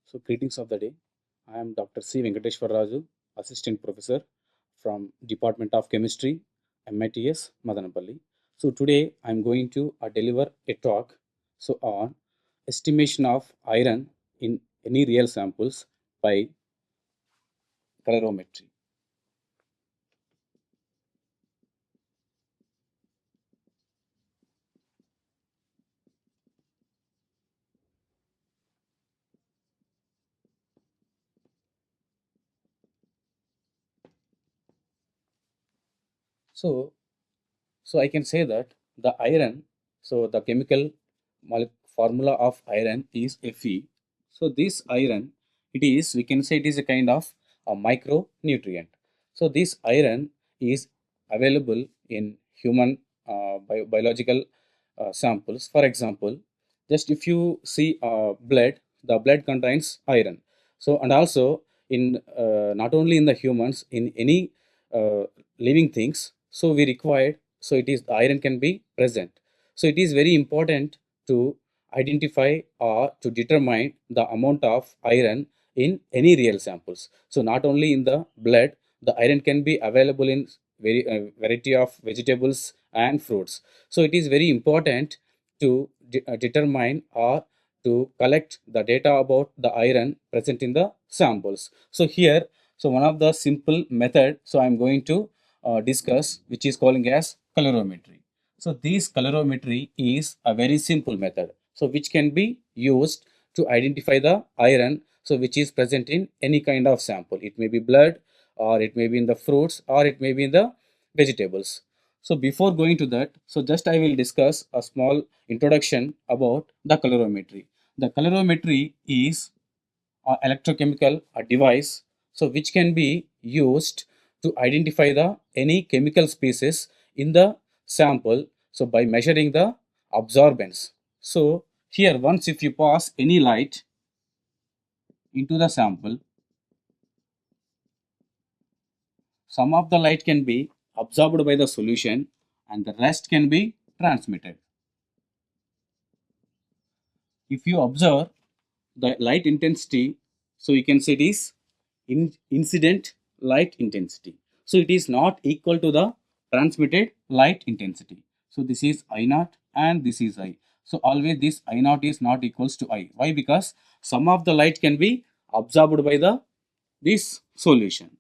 So, greetings of the day. I am Dr. C. Venkateswara Raju, Assistant Professor from Department of Chemistry, MITS, Madanapalle. So, today I am going to deliver a talk on estimation of iron in any real samples by colorimetry. So, I can say that the iron, the chemical formula of iron is Fe. So this iron, we can say it is a kind of a micronutrient. So this iron is available in human biological samples. For example, just if you see blood, the blood contains iron. So and also in not only in the humans, in any living things, so we required, so it is iron can be present. So it is very important to identify or to determine the amount of iron in any real samples. So not only in the blood, the iron can be available in variety of vegetables and fruits. So it is very important to determine or to collect the data about the iron present in the samples. So here, so one of the simple method, so I'm going to discuss, which is calling as colorimetry. So this colorimetry is a very simple method, so which can be used to identify the iron, so which is present in any kind of sample. It may be blood, or it may be in the fruits, or it may be in the vegetables. So before going to that, so just I will discuss a small introduction about the colorimetry. The colorimetry is electrochemical device, so which can be used to identify the any chemical species in the sample, so by measuring the absorbance. So here, once if you pass any light into the sample, some of the light can be absorbed by the solution and the rest can be transmitted. If you observe the light intensity, so you can say it is incident light intensity. So it is not equal to the transmitted light intensity. So this is I naught and this is I. So always this I naught is not equals to I. Why? Because some of the light can be absorbed by the this solution.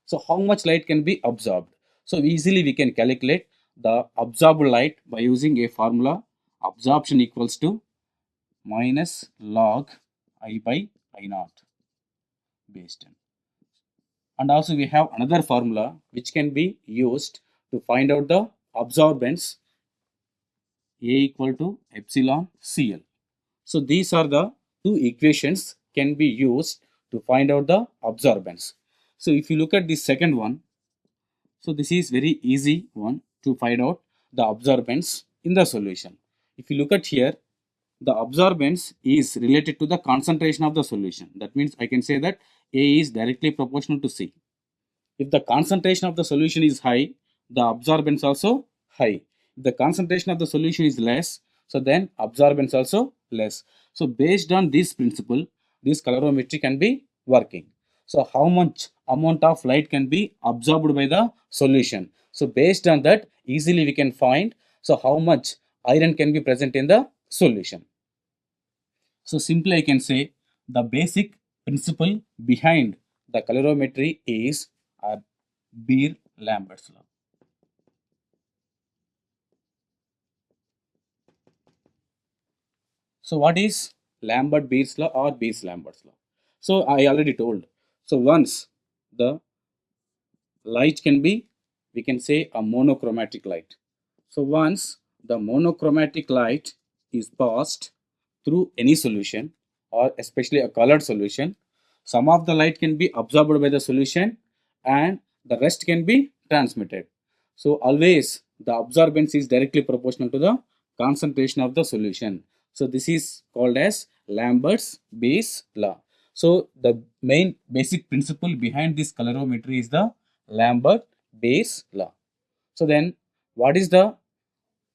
So how much light can be absorbed? So easily we can calculate the absorbed light by using a formula. Absorption equals to minus log I by I naught base 10. And also we have another formula which can be used to find out the absorbance, A equal to epsilon Cl. So these are the two equations can be used to find out the absorbance. So if you look at the second one, so this is very easy one to find out the absorbance in the solution. If you look at here, the absorbance is related to the concentration of the solution. That means I can say that A is directly proportional to C. If the concentration of the solution is high, the absorbance also high. If the concentration of the solution is less, so then absorbance also less. So based on this principle, this colorimetry can be working. So how much amount of light can be absorbed by the solution? So based on that, easily we can find, so how much iron can be present in the solution. So simply I can say the basic principle behind the colorimetry is Beer-Lambert's law. So what is Lambert-Beer's law or Beer-Lambert's law? So I already told. So once the light can be, we can say a monochromatic light. So once the monochromatic light is passed through any solution, or especially a colored solution, some of the light can be absorbed by the solution and the rest can be transmitted. So always the absorbance is directly proportional to the concentration of the solution. So this is called as Lambert's Bayes law. So the main basic principle behind this colorimetry is the Lambert Bayes law. So then what is the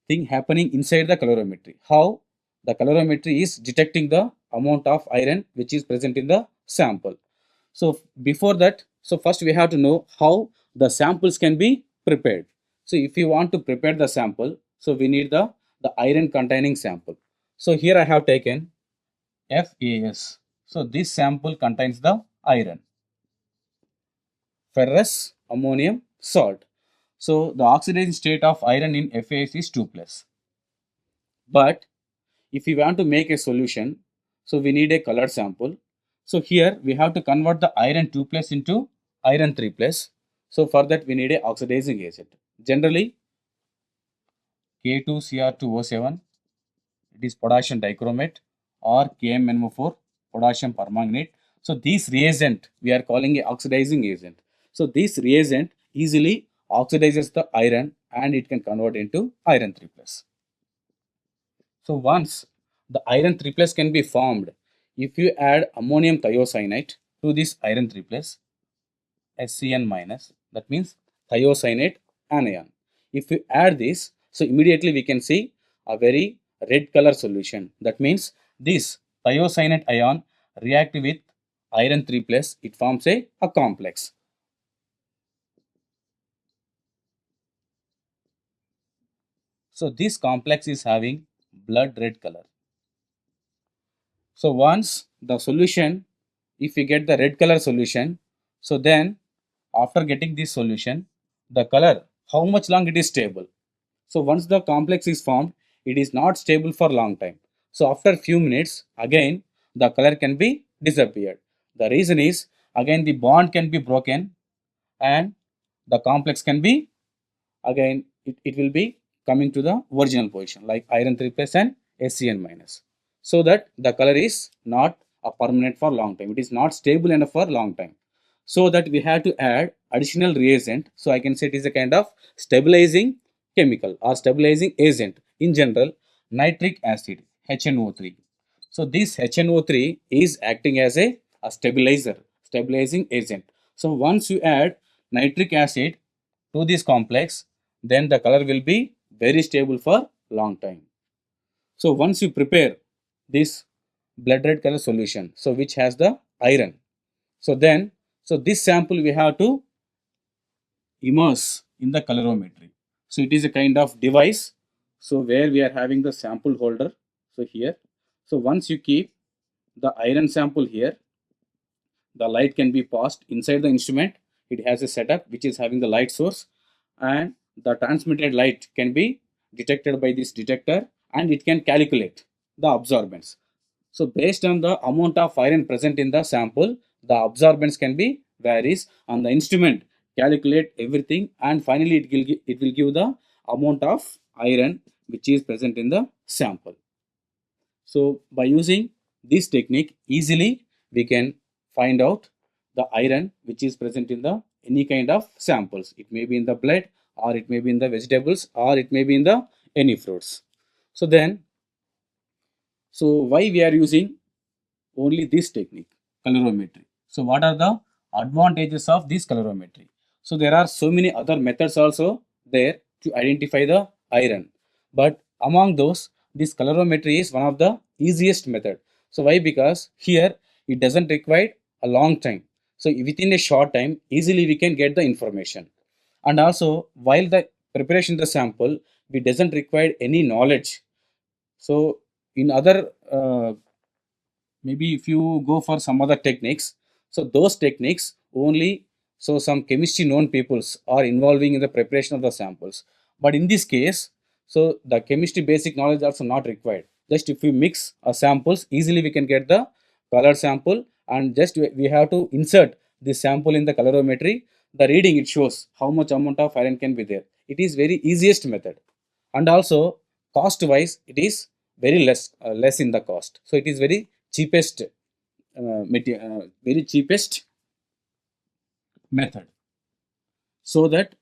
thing happening inside the colorimetry? How the colorimetry is detecting the amount of iron which is present in the sample. So before that, so first we have to know how the samples can be prepared. So if you want to prepare the sample, so we need the iron containing sample. So here I have taken FAS. So this sample contains the iron, ferrous ammonium salt. So the oxidation state of iron in FAS is 2 plus. But if we want to make a solution, so we need a colored sample. So here we have to convert the iron 2 plus into iron 3 plus. So for that we need a oxidizing agent. Generally K2Cr2O7, it is potassium dichromate, or KMnO4, potassium permanganate. So this reagent we are calling a oxidizing agent. So this reagent easily oxidizes the iron and it can convert into iron 3 plus. So once the iron 3 plus can be formed, if you add ammonium thiocyanate to this iron 3 plus, SCN minus, that means thiocyanate anion. If you add this, so immediately we can see a very red color solution. That means this thiocyanate ion react with iron 3 plus, it forms a complex. So this complex is having blood red color. So once the solution, if we get the red color solution, so then after getting this solution, the color, how much long it is stable. So once the complex is formed, it is not stable for long time. So after few minutes, again the color can be disappeared. The reason is again the bond can be broken and the complex can be again it will be coming to the original position like iron 3 plus and SCN minus. So that the color is not a permanent for long time. It is not stable enough for long time. So that we have to add additional reagent. So I can say it is a kind of stabilizing chemical or stabilizing agent. In general, nitric acid, HNO3. So this HNO3 is acting as a stabilizer, stabilizing agent. So once you add nitric acid to this complex, then the color will be very stable for long time. So once you prepare this blood red color solution, so which has the iron, so then so this sample we have to immerse in the colorimetry. So it is a kind of device. So where we are having the sample holder. So here, so once you keep the iron sample here, the light can be passed inside the instrument. It has a setup which is having the light source, and the transmitted light can be detected by this detector and it can calculate the absorbance. So based on the amount of iron present in the sample, the absorbance can be varies and the instrument calculate everything and finally it will give the amount of iron which is present in the sample. So by using this technique, easily we can find out the iron which is present in the any kind of samples. It may be in the blood, or it may be in the vegetables, or it may be in the any fruits. So then, so why we are using only this technique, colorimetry? So what are the advantages of this colorimetry? So there are so many other methods also there to identify the iron, but among those, this colorimetry is one of the easiest method. So why? Because here it doesn't require a long time. So within a short time, easily we can get the information. And also, while the preparation of the sample, we doesn't require any knowledge. So in other maybe if you go for some other techniques, so those techniques only, so some chemistry known peoples are involving in the preparation of the samples. But in this case, so the chemistry basic knowledge also not required. Just if we mix samples, easily we can get the color sample, and just we have to insert this sample in the colorimetry. The reading it shows how much amount of iron can be there. It is very easiest method, and also cost wise it is very less in the cost. So it is very cheapest very cheapest method. So that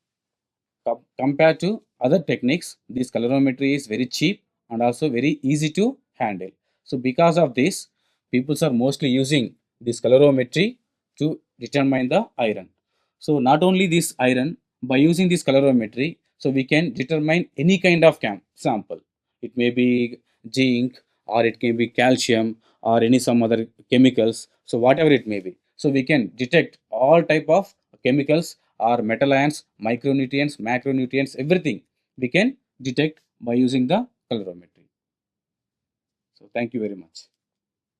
compared to other techniques, this colorimetry is very cheap and also very easy to handle. So because of this, people are mostly using this colorimetry to determine the iron. So not only this iron, by using this colorimetry, so we can determine any kind of sample. It may be zinc or it can be calcium or any some other chemicals. So whatever it may be. So we can detect all type of chemicals or metal ions, micronutrients, macronutrients, everything we can detect by using the colorimetry. So thank you very much.